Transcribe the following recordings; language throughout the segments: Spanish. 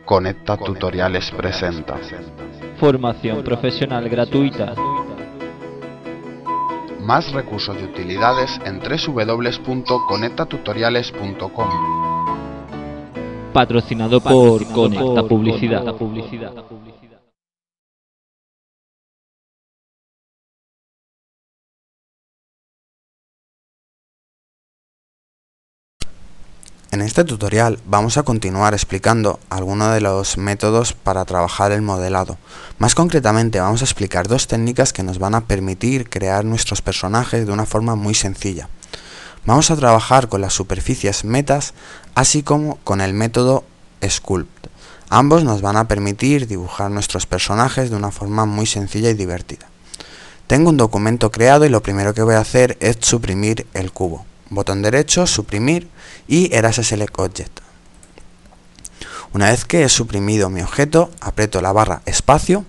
Conecta Tutoriales presenta Formación profesional gratuita. Más recursos y utilidades en www.conectatutoriales.com. Patrocinado por Conecta Publicidad. En este tutorial vamos a continuar explicando algunos de los métodos para trabajar el modelado. Más concretamente vamos a explicar dos técnicas que nos van a permitir crear nuestros personajes de una forma muy sencilla. Vamos a trabajar con las superficies metas, así como con el método Sculpt. Ambos nos van a permitir dibujar nuestros personajes de una forma muy sencilla y divertida. Tengo un documento creado y lo primero que voy a hacer es suprimir el cubo. Botón derecho, suprimir y Erase Select Object. Una vez que he suprimido mi objeto, aprieto la barra espacio,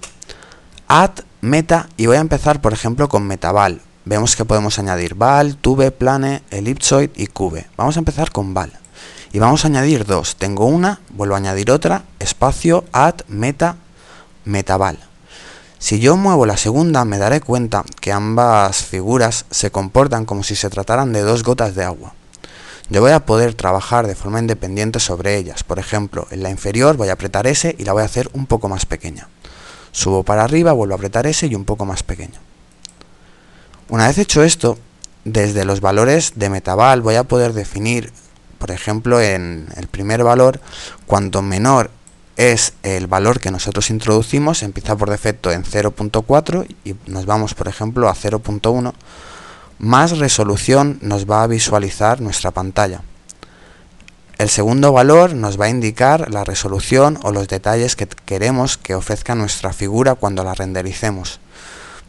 Add, Meta y voy a empezar por ejemplo con MetaVal. Vemos que podemos añadir Val, Tube, Plane, Ellipsoid y Cube. Vamos a empezar con Val y vamos a añadir dos. Tengo una, vuelvo a añadir otra, espacio, Add, Meta, MetaVal. Si yo muevo la segunda me daré cuenta que ambas figuras se comportan como si se trataran de dos gotas de agua. Yo voy a poder trabajar de forma independiente sobre ellas. Por ejemplo, en la inferior voy a apretar S y la voy a hacer un poco más pequeña. Subo para arriba, vuelvo a apretar S y un poco más pequeño. Una vez hecho esto, desde los valores de MetaVal voy a poder definir, por ejemplo, en el primer valor, cuanto menor es el valor que nosotros introducimos, empieza por defecto en 0.4 y nos vamos por ejemplo a 0.1, más resolución nos va a visualizar nuestra pantalla. El segundo valor nos va a indicar la resolución o los detalles que queremos que ofrezca nuestra figura cuando la rendericemos,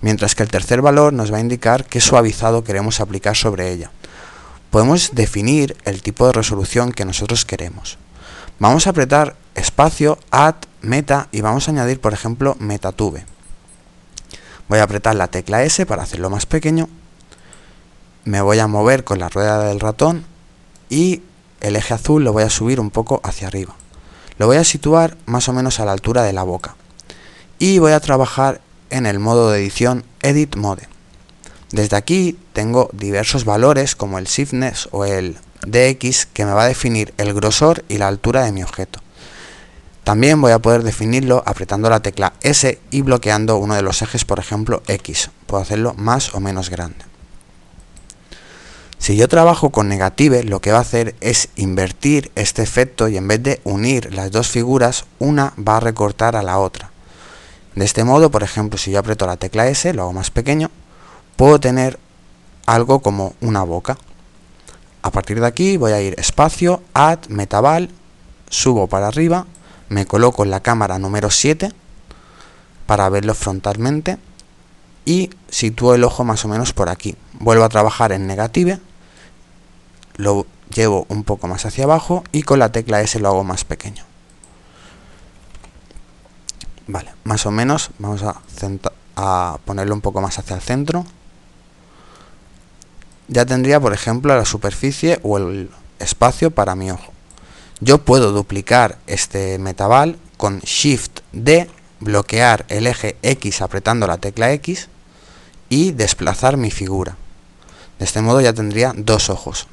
mientras que el tercer valor nos va a indicar qué suavizado queremos aplicar sobre ella. Podemos definir el tipo de resolución que nosotros queremos. Vamos a apretar espacio, Add, Meta y vamos a añadir por ejemplo MetaTube. Voy a apretar la tecla S para hacerlo más pequeño. Me voy a mover con la rueda del ratón y el eje azul lo voy a subir un poco hacia arriba. Lo voy a situar más o menos a la altura de la boca. Y voy a trabajar en el modo de edición Edit Mode. Desde aquí tengo diversos valores como el Shiftness o el DX que me va a definir el grosor y la altura de mi objeto. También voy a poder definirlo apretando la tecla S y bloqueando uno de los ejes, por ejemplo X. Puedo hacerlo más o menos grande. Si yo trabajo con Negative, lo que va a hacer es invertir este efecto y en vez de unir las dos figuras, una va a recortar a la otra. De este modo, por ejemplo, si yo aprieto la tecla S, lo hago más pequeño, puedo tener algo como una boca. A partir de aquí voy a ir espacio, Add, MetaVal, subo para arriba, me coloco en la cámara número 7 para verlo frontalmente y sitúo el ojo más o menos por aquí. Vuelvo a trabajar en Negative, lo llevo un poco más hacia abajo y con la tecla S lo hago más pequeño. Vale, más o menos vamos a ponerlo un poco más hacia el centro. Ya tendría por ejemplo la superficie o el espacio para mi ojo. Yo puedo duplicar este MetaVal con Shift D, bloquear el eje X apretando la tecla X y desplazar mi figura. De este modo ya tendría dos ojos.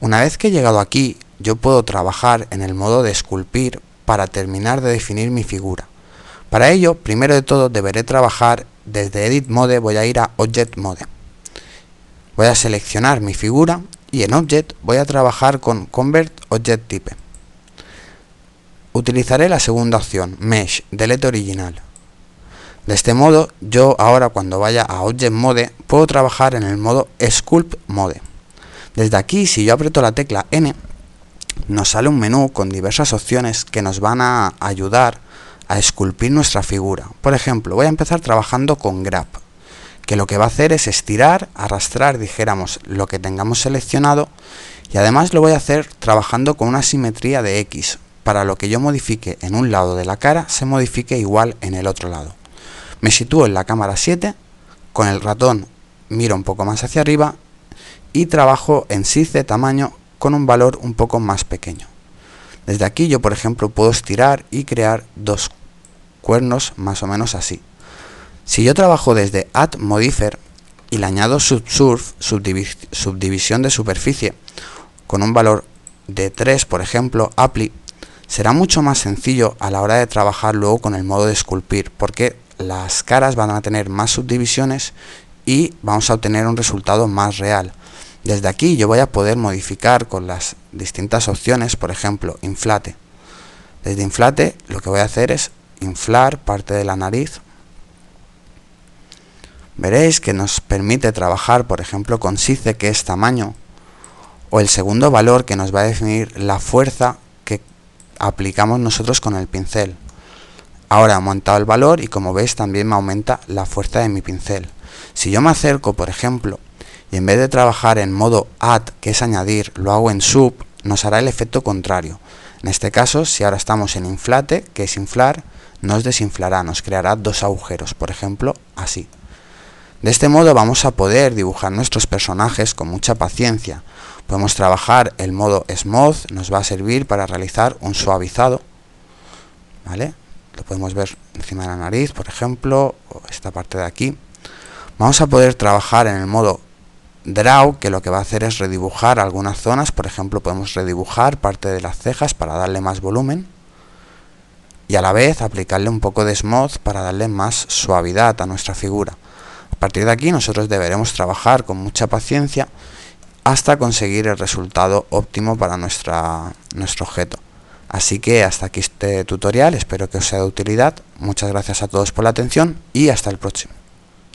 Una vez que he llegado aquí, yo puedo trabajar en el modo de esculpir para terminar de definir mi figura. Para ello, primero de todo deberé trabajar desde Edit Mode, voy a ir a Object Mode. Voy a seleccionar mi figura y en Object voy a trabajar con Convert Object Type. Utilizaré la segunda opción, Mesh, Delete Original. De este modo, yo ahora cuando vaya a Object Mode, puedo trabajar en el modo Sculpt Mode. Desde aquí, si yo aprieto la tecla N, nos sale un menú con diversas opciones que nos van a ayudar a esculpir nuestra figura. Por ejemplo, voy a empezar trabajando con Grab, que lo que va a hacer es estirar, arrastrar, dijéramos, lo que tengamos seleccionado y además lo voy a hacer trabajando con una simetría de X, para lo que yo modifique en un lado de la cara se modifique igual en el otro lado. Me sitúo en la cámara 7, con el ratón miro un poco más hacia arriba y trabajo en size de tamaño con un valor un poco más pequeño. Desde aquí yo, por ejemplo, puedo estirar y crear dos cuernos más o menos así. Si yo trabajo desde Add Modifier y le añado Subsurf, subdivisión de superficie, con un valor de 3, por ejemplo, Apply, será mucho más sencillo a la hora de trabajar luego con el modo de esculpir, porque las caras van a tener más subdivisiones y vamos a obtener un resultado más real. Desde aquí yo voy a poder modificar con las distintas opciones, por ejemplo, inflate. Desde inflate lo que voy a hacer es inflar parte de la nariz. Veréis que nos permite trabajar, por ejemplo, con size, que es tamaño, o el segundo valor que nos va a definir la fuerza que aplicamos nosotros con el pincel. Ahora he aumentado el valor y, como veis, también me aumenta la fuerza de mi pincel. Si yo me acerco, por ejemplo, y en vez de trabajar en modo Add, que es añadir, lo hago en Sub, nos hará el efecto contrario. En este caso, si ahora estamos en inflate, que es inflar, nos desinflará, nos creará dos agujeros, por ejemplo, así. De este modo vamos a poder dibujar nuestros personajes con mucha paciencia. Podemos trabajar el modo Smooth, nos va a servir para realizar un suavizado, ¿vale? Lo podemos ver encima de la nariz, por ejemplo, o esta parte de aquí. Vamos a poder trabajar en el modo Draw, que lo que va a hacer es redibujar algunas zonas. Por ejemplo, podemos redibujar parte de las cejas para darle más volumen y a la vez aplicarle un poco de Smooth para darle más suavidad a nuestra figura. A partir de aquí nosotros deberemos trabajar con mucha paciencia hasta conseguir el resultado óptimo para nuestro objeto. Así que hasta aquí este tutorial, espero que os sea de utilidad. Muchas gracias a todos por la atención y hasta el próximo.